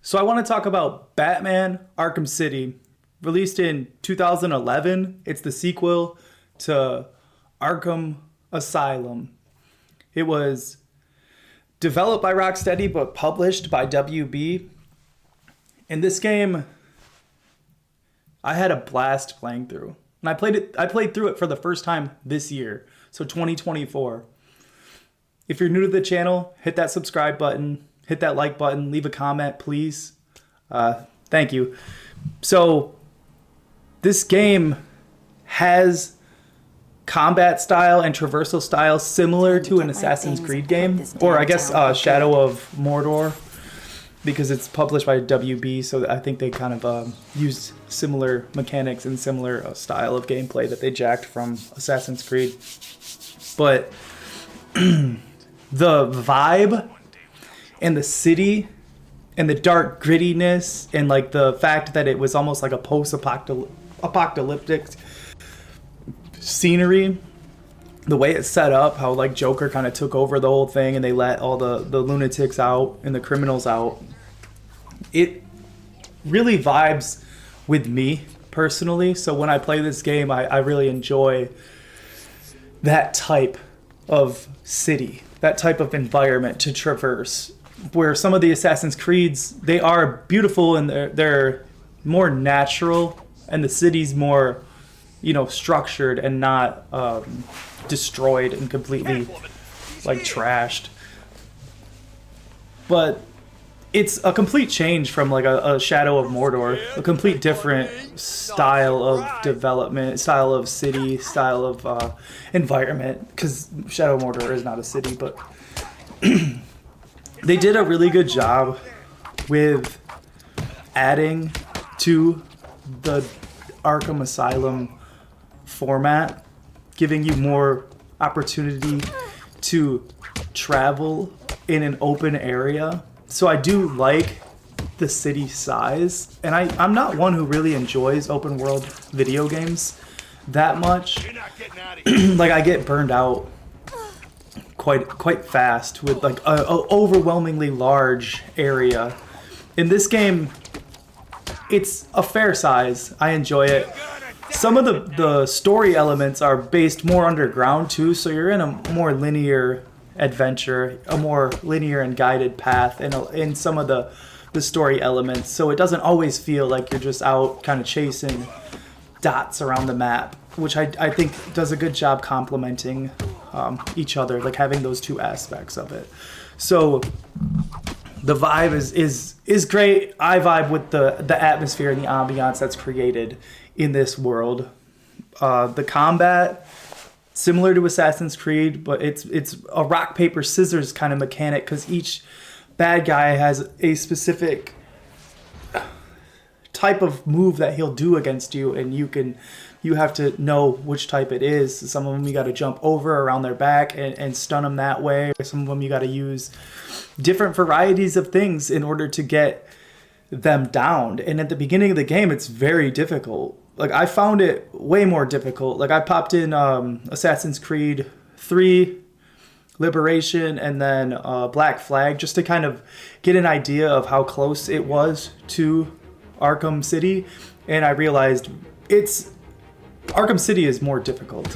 So I want to talk about Batman Arkham City, released in 2011. It's the sequel to Arkham Asylum. It was developed by Rocksteady but published by WB. In this game, I had a blast playing through. And I played through it for the first time this year, so 2024. If you're new to the channel, hit that subscribe button, hit that like button, leave a comment, please. Thank you. So, this game has combat style and traversal style similar to an Assassin's Creed game, or I guess Shadow of Mordor, because it's published by WB, so I think they kind of used similar mechanics and similar style of gameplay that they jacked from Assassin's Creed. But the vibe and the city and the dark grittiness and like the fact that it was almost like a post-apocalyptic scenery, the way it's set up, how like Joker kind of took over the whole thing and they let all the lunatics out and the criminals out, it really vibes with me personally. So when I play this game, I really enjoy that type of city, that type of environment to traverse, where some of the Assassin's Creeds, they are beautiful and they're more natural, and the city's more, structured and not destroyed and completely like trashed. But it's a complete change from like a Shadow of Mordor, a complete different style of development, style of city, style of environment, because Shadow of Mordor is not a city, but they did a really good job with adding to the Arkham Asylum format, giving you more opportunity to travel in an open area. So I do like the city size, and I'm not one who really enjoys open world video games that much. Like, I get burned out quite fast with like a overwhelmingly large area. In this game, it's a fair size. I enjoy it. Some of the story elements are based more underground too, so you're in a more linear adventure, a more linear and guided path in some of the story elements, so it doesn't always feel like you're just out kind of chasing dots around the map, which I think does a good job complementing each other, like having those two aspects of it. So the vibe is great. I vibe with the atmosphere and the ambiance that's created in this world. The combat, similar to Assassin's Creed, but it's a rock paper scissors kind of mechanic, because each bad guy has a specific type of move that he'll do against you, and you have to know which type it is. Some of them you got to jump over around their back and stun them that way. Some of them you got to use different varieties of things in order to get them downed. And at the beginning of the game, it's very difficult. Like, I found it way more difficult. Like, I popped in Assassin's Creed 3, Liberation, and then Black Flag, just to kind of get an idea of how close it was to Arkham City. And I realized Arkham City is more difficult,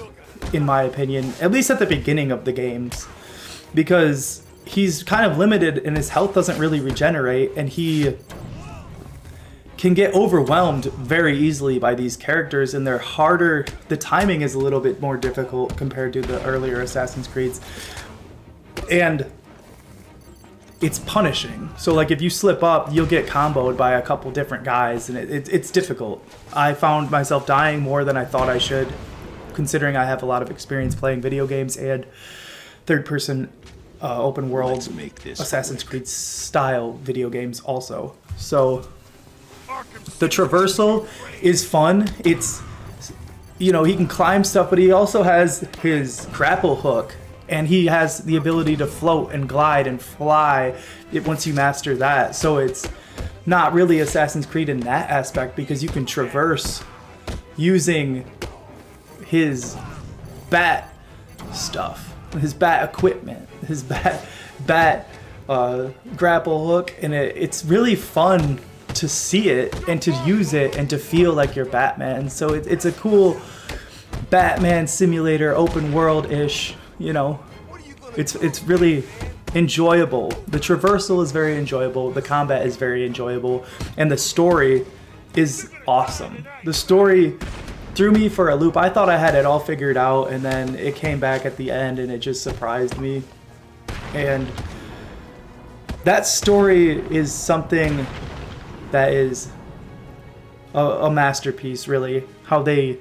in my opinion, at least at the beginning of the games, because he's kind of limited and his health doesn't really regenerate, and he can get overwhelmed very easily by these characters, and they're harder. The timing is a little bit more difficult compared to the earlier Assassin's Creeds, and it's punishing. So like, if you slip up, you'll get comboed by a couple different guys, and it's difficult. I found myself dying more than I thought I should, considering I have a lot of experience playing video games and third-person open world Assassin's Creed style video games also. So the traversal is fun. It's, he can climb stuff, but he also has his grapple hook, and he has the ability to float and glide and fly once you master that. So it's not really Assassin's Creed in that aspect, because you can traverse using his bat stuff, his bat equipment, his bat grapple hook, and it's really fun to see it and to use it and to feel like you're Batman. So it's a cool Batman simulator, open world-ish, you know. It's really enjoyable. The traversal is very enjoyable. The combat is very enjoyable. And the story is awesome. The story threw me for a loop. I thought I had it all figured out, and then it came back at the end and it just surprised me. And that story is something that is a masterpiece, really. How they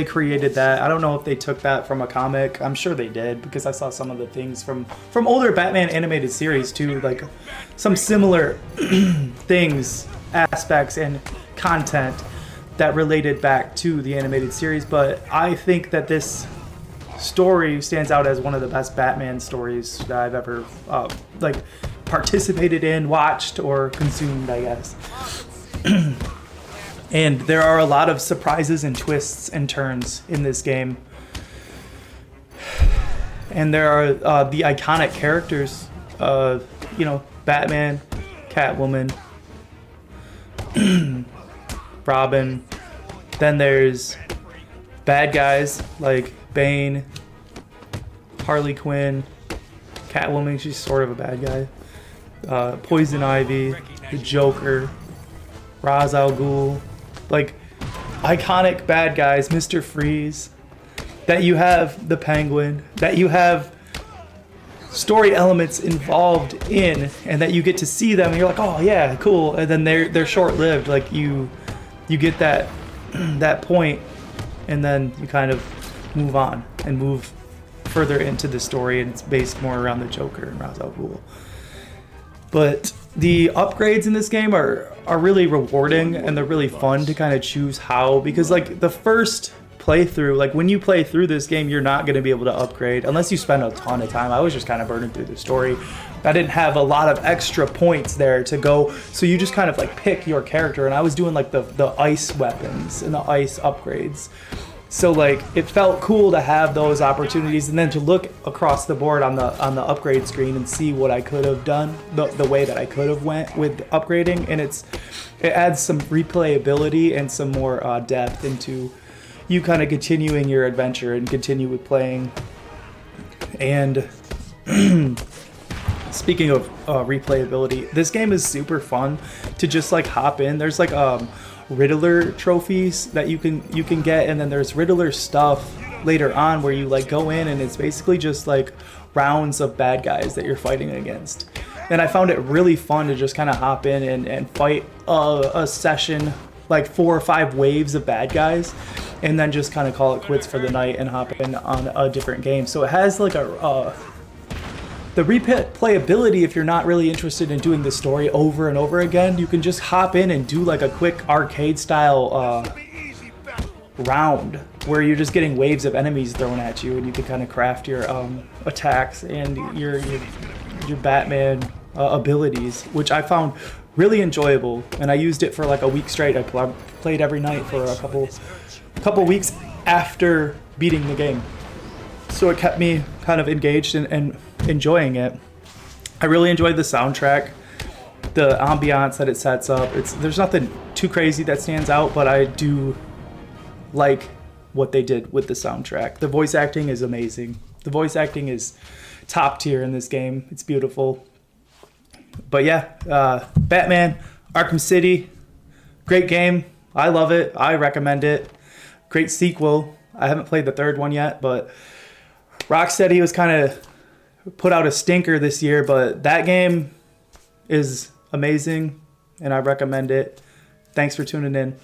created that. I don't know if they took that from a comic. I'm sure they did, because I saw some of the things from older Batman animated series too, like some similar things, aspects, and content that related back to the animated series. But I think that this story stands out as one of the best Batman stories that I've ever like participated in, watched, or consumed, I guess. And there are a lot of surprises and twists and turns in this game. And there are the iconic characters, you know, Batman, Catwoman, Robin. Then there's bad guys like Bane, Harley Quinn, Catwoman, she's sort of a bad guy, Poison Ivy, the Joker, Ra's al Ghul, like iconic bad guys, Mr. Freeze, that you have the Penguin, that you have story elements involved in, and that you get to see them and you're like, oh yeah, cool, and then they're short-lived. Like you get that point, and then you kind of move on and move further into the story, and it's based more around the Joker and Ra's al Ghul. But the upgrades in this game are really rewarding, and they're really fun to kind of choose how, because like the first playthrough, like when you play through this game, you're not going to be able to upgrade unless you spend a ton of time. I was just kind of burning through the story. I didn't have a lot of extra points there to go, so you just kind of like pick your character, and I was doing like the ice weapons and the ice upgrades. So like it felt cool to have those opportunities, and then to look across the board on the upgrade screen and see what I could have done, the way that I could have went with upgrading, and it adds some replayability and some more depth into you kind of continuing your adventure and continue with playing. And speaking of replayability, this game is super fun to just like hop in. There's like Riddler trophies that you can get, and then there's Riddler stuff later on where you like go in and it's basically just like rounds of bad guys that you're fighting against. And I found it really fun to just kind of hop in and fight a session, like 4 or 5 waves of bad guys, and then just kind of call it quits for the night and hop in on a different game. So it has like the replayability. If you're not really interested in doing the story over and over again, you can just hop in and do like a quick arcade style round where you're just getting waves of enemies thrown at you, and you can kind of craft your attacks and your Batman abilities, which I found really enjoyable. And I used it for like a week straight. I played every night for a couple weeks after beating the game. So it kept me kind of engaged and enjoying it. I really enjoyed the soundtrack, the ambiance that it sets up. There's nothing too crazy that stands out, but I do like what they did with the soundtrack. The voice acting is amazing. The voice acting is top tier in this game. It's beautiful. But yeah, Batman Arkham City, great game. I love it. I recommend it. Great sequel. I haven't played the third one yet, but Rocksteady was kind of put out a stinker this year, but that game is amazing and I recommend it. Thanks for tuning in.